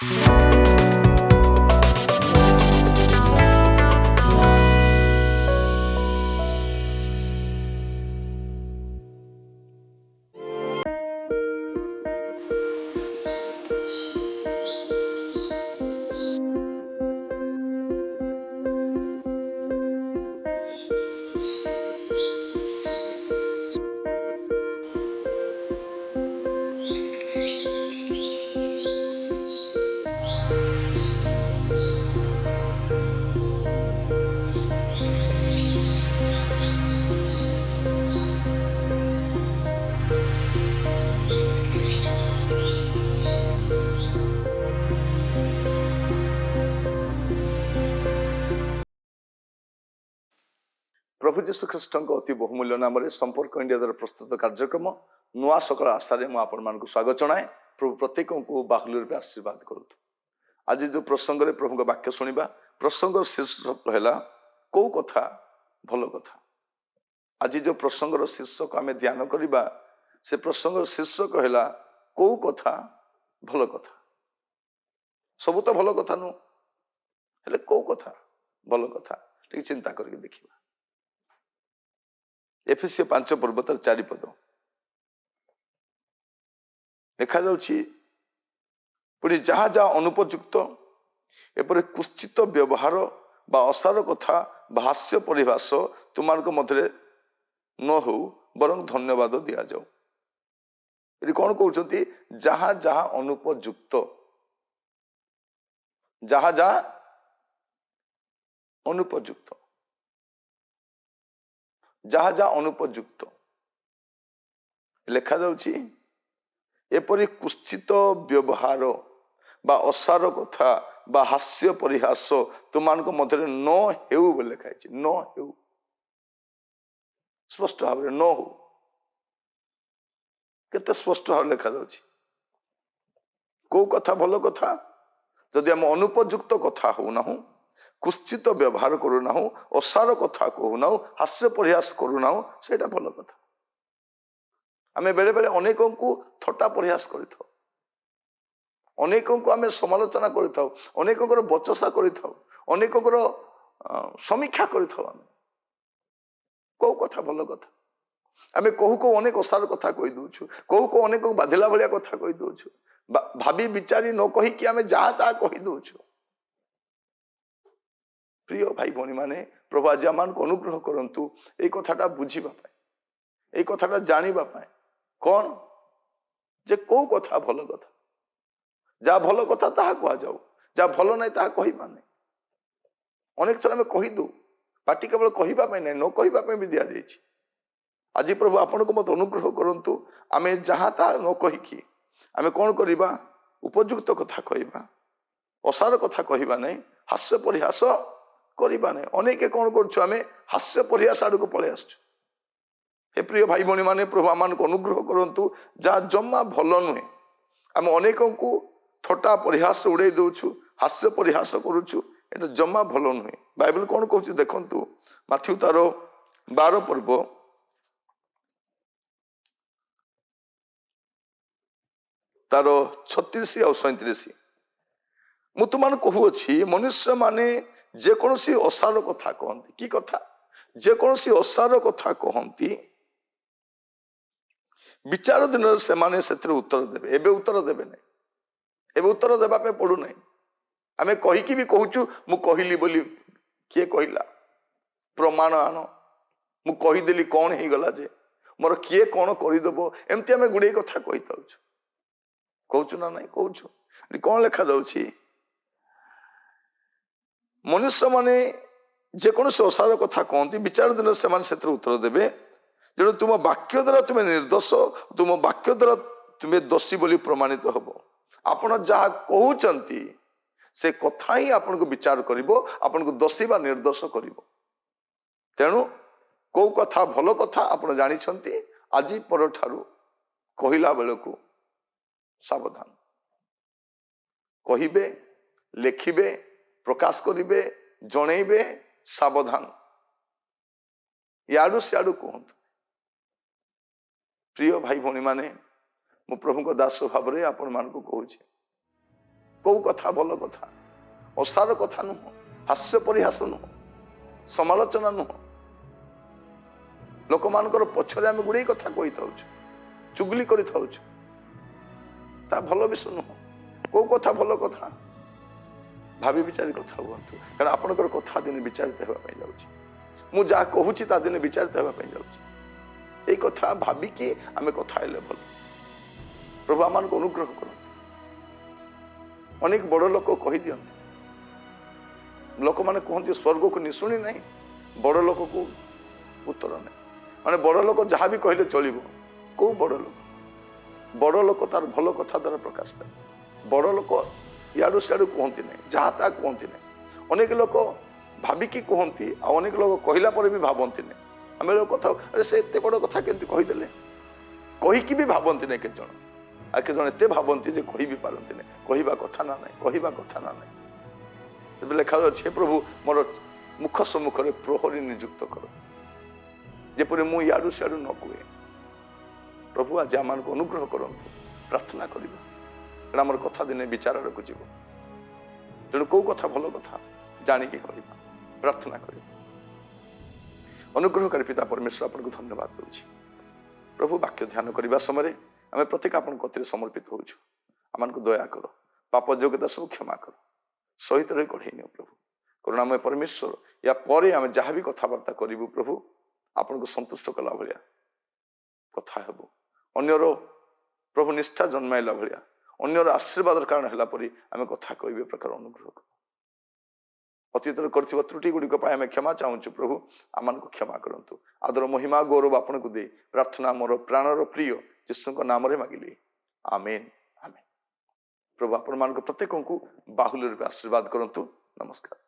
प्रभु जीशु ख्रीष्ट अति बहुमूल्य नाम संपर्क इंडिया द्वारा प्रस्तुत कार्यक्रम नुआ सकाल आशारे मुझे स्वागत जनाए। प्रभु प्रत्येक को बाहुल्य रूप आशीर्वाद करूँ। आज जो प्रसंग में प्रभु वाक्य शुणा प्रसंग शीर्षक है कौ कथा भल कथा। आज जो प्रसंग शीर्षक आम ध्यान करवा से प्रसंग शीर्षक है कौ कथा भल कथा। सब तो भल कथा नु हेले कौ कथा भल कथा टे चिंता करके देखिए। एफेसियो 5 पर्व तार 4 पद लिखा जाउछि पुणी जहाँ जहाँ अनुपयुक्त एपरि कुश्चित व्यवहार बा असार कथा बा हास्य परिभाष तुमार मध्य न हो बरं धन्यवाद दिया जाऊ। ये कौन कहते जहाँ जहाँ अनुपयुक्त जहाँ जहाँ अनुपयुक्त जहाँ जहाँ अनुपयुक्त लिखा जाउछि एपरि कुश्चित व्यवहार बा असार कथा बा हास्य परिहास तुमान मध्य न हेउ लिखा है। न हेउ स्पष्ट भाव न हो केते स्पष्ट भाव लिखा जाउछि। को कथा भल कथा जदि हम अनुपयुक्त कथा हो ना कुश्चित व्यवहार करूना असार कथा कहूना हास्य परिहास करूना से भल कथा। आम बेले बेले अनेक को थट्टा परिहास कर अनेक को आम समालोचना करनेक बचसा करनेक समीक्षा कर कथा भल कथा। आम कहू कौ अनेक असार कथा कही दौचु कहू कौ अनेक बाधिला भाया कथा कही दौचु भावी विचारी न कहीकि आम जहाँ ता कही दौचु। प्रिय भाई भौणी माने प्रभु आज आम अनुग्रह करंतु ए कथाटा बुझीबा पाए ए कथाटा जानिबा पाए कौन जे को कथा भल कथा जहाँ भल कथा ताहा कह जाऊ जहाँ भल ना ताहा कहिबा नहीं। अनेक थर आम कहीदू पार्टी केवल कहवाई ना न कहवाई भी दि जाइए। आज प्रभु आपण को मत अनुग्रह करंतु आम जहाँ ता न कहीकि आम कौन करवा उपयुक्त कथा कहवा असार कथा कहवा नहीं हास्य परिहास करवा नहीं। अनेक कौन करें हास्य परिहास आड़ को पलि आस। हे प्रिय भाई भौणी माने प्रभु आम अनुग्रह करंतु जहाँ जमा भल नुहे आम अनेक को थट्टा परिहास उड़े दौचु हास्य परिहास करुचु एटा जमा भल नुहे। बाइबल कौन कहूँ देखंतु माथ्यू तार 12 पर्व तार 36 और 37 मु तुम कहूँ मनुष्य माने जेकोसी असार कथा कहती कि कथा जेकोसी असार कथा कहती विचार दिन से माने उत्तर देवे एबे उत्तर देवे नहीं एबे उत्तर देवाई पड़ू ना। आम कहीकि भी कहूँ मु कहली बोली किए कहला प्रमाण आन मु कहीदेली कौन हो गला जे मोर किए कौन करदेव एमती आम गुड़े कथा कही कहूँ ना नहीं कहूँ कौन लिखा जाउछि मनुष्य माने जेकोसी असार कथा कहती विचार दिन से उत्तर देवे जेणु तुम वाक्य द्वारा तुम्हें निर्दोष तुम वाक्य द्वारा तुम्हें दोषी बोली प्रमाणित हम। आपण जहाँ कहते से कथा ही आपन को विचार करिवो आपन को दोषी बा निर्दोष करिवो। तेणु कौ कथा भल कथा आपण जानिछंती आज पर ठारू कहिला बेलकु सावधान कहिबे लेखिबे प्रकाश करिबे जणैबे सावधान याडू सियाडू कहतु। प्रिय भाई भौणी माने मु प्रभु को दास भाव में आपण मान को कहूँ କୋଉ କଥା ଭଲ କଥା, ଅସାର କଥା ନୁହଁ, ହାସ୍ୟ ପରିହାସ ନୁହଁ, ସମାଲୋଚନା ନୁହଁ। ଲୋକମାନଙ୍କର ପଛରେ ଆମେ ଗୁଡ଼ାଏ କଥା କହିଥାଉଛୁ, ଚୁଗଲି କରିଥାଉଛୁ, ତା ଭଲ ବିଷୟ ନୁହଁ। କୋଉ କଥା ଭଲ କଥା, ଭାବି ବିଚାରି କଥା ହୁଅନ୍ତୁ, କାରଣ ଆପଣଙ୍କର କଥା ଦିନେ ବିଚାରିତ ହେବା ପାଇଁ ଯାଉଛି। ମୁଁ ଯାହା କହୁଛି ତା ଦିନେ ବିଚାରିତ ହେବା ପାଇଁ ଯାଉଛି। ଏଇ କଥା ଭାବିକି ଆମେ କଥା ହେଲେ ଭଲ। ପ୍ରଭୁ ଆମମାନଙ୍କୁ ଅନୁଗ୍ରହ କରନ୍ତୁ। ଅନେକ ବଡ଼ ଲୋକ କହିଦିଅନ୍ତି, ଲୋକମାନେ କୁହନ୍ତି ସ୍ୱର୍ଗକୁ ନିଶୁଣି ନାହିଁ, ବଡ଼ ଲୋକକୁ ଉତ୍ତର ନାହିଁ। ମାନେ ବଡ଼ ଲୋକ ଯାହା ବି କହିଲେ ଚଳିବ। କୋଉ ବଡ଼ ଲୋକ? ବଡ଼ ଲୋକ ତାର ଭଲ କଥା ଦ୍ୱାରା ପ୍ରକାଶ ପାଏ। ବଡ଼ ଲୋକ ଇଆଡ଼ୁ ସିଆଡ଼ୁ କୁହନ୍ତି ନାହିଁ, ଯାହା ତାହା କୁହନ୍ତି ନାହିଁ। ଅନେକ ଲୋକ ଭାବିକି କୁହନ୍ତି, ଆଉ ଅନେକ ଲୋକ କହିଲା ପରେ ବି ଭାବନ୍ତି ନାହିଁ। ଆମେ କଥା ଆରେ ସେ ଏତେ ବଡ଼ କଥା କେମିତି କହିଦେଲେ, କହିକି ବି ଭାବନ୍ତି ନାହିଁ କେତେ ଜଣ। ଆଉ କେତେ ଜଣ ଏତେ ଭାବନ୍ତି ଯେ କହି ବି ପାରନ୍ତି ନାହିଁ। କହିବା କଥା ନା ନାହିଁ, କହିବା କଥା ନା ନାହିଁ। ତେବେ ଲେଖାଅଛି, ହେ ପ୍ରଭୁ ମୋର ମୁଖ ସମ୍ମୁଖରେ ପ୍ରହରୀ ନିଯୁକ୍ତ କର, ଯେପରି ମୁଁ ଇଆଡ଼ୁ ସିଆଡ଼ୁ ନ କୁହେ। ପ୍ରଭୁ ଆଜି ଆମମାନଙ୍କୁ ଅନୁଗ୍ରହ କରନ୍ତୁ। ପ୍ରାର୍ଥନା କରିବା, କାରଣ ଆମର କଥା ଦିନେ ବିଚାରକୁ ଯିବ। ତେଣୁ କୋଉ କଥା ଭଲ କଥା ଜାଣିକି କହିବା, ପ୍ରାର୍ଥନା କରିବା। ଅନୁଗ୍ରହକାରୀ ପିତା ପରମେଶ୍ୱର ଆପଣଙ୍କୁ ଧନ୍ୟବାଦ ଦେଉଛି। ପ୍ରଭୁ ବାକ୍ୟ ଧ୍ୟାନ କରିବା ସମୟରେ ଆମେ ପ୍ରତ୍ୟେକ ଆପଣଙ୍କ କତିରେ ସମର୍ପିତ ହେଉଛୁ। ଆମମାନଙ୍କୁ ଦୟା କର, ପାପ ଯୋଗ୍ୟତା ସବୁ କ୍ଷମା କର, ସହିତ ରହି କଢ଼େଇ ନିଅ ପ୍ରଭୁ। କରୁଣାମୟ ପରମେଶ୍ୱର, ୟା ପରେ ଆମେ ଯାହା ବି କଥାବାର୍ତ୍ତା କରିବୁ ପ୍ରଭୁ, ଆପଣଙ୍କୁ ସନ୍ତୁଷ୍ଟ କଲା ଭଳିଆ କଥା ହେବୁ। ଅନ୍ୟର ପ୍ରଭୁ ନିଷ୍ଠା ଜନ୍ମାଇଲା ଭଳିଆ, ଅନ୍ୟର ଆଶୀର୍ବାଦର କାରଣ ହେଲା ପରି ଆମେ କଥା କହିବେ ପ୍ରକାର ଅନୁଗ୍ରହ କର। ଅତୀତରେ କରିଥିବା ତ୍ରୁଟି ଗୁଡ଼ିକ ପାଇଁ ଆମେ କ୍ଷମା ଚାହୁଁଛୁ ପ୍ରଭୁ, ଆମମାନଙ୍କୁ କ୍ଷମା କରନ୍ତୁ। ଆଦର ମହିମା ଗୌରବ ଆପଣଙ୍କୁ ଦେଇ ପ୍ରାର୍ଥନା ମୋର ପ୍ରାଣର ପ୍ରିୟ ଯୀଶୁଙ୍କ ନାମରେ ମାଗିଲି, ଆମେନ୍ ଆମେନ୍। ପ୍ରଭୁ ଆପଣମାନଙ୍କ ପ୍ରତ୍ୟେକଙ୍କୁ ବାହୁଲ୍ୟ ରୂପେ ଆଶୀର୍ବାଦ କରନ୍ତୁ। ନମସ୍କାର।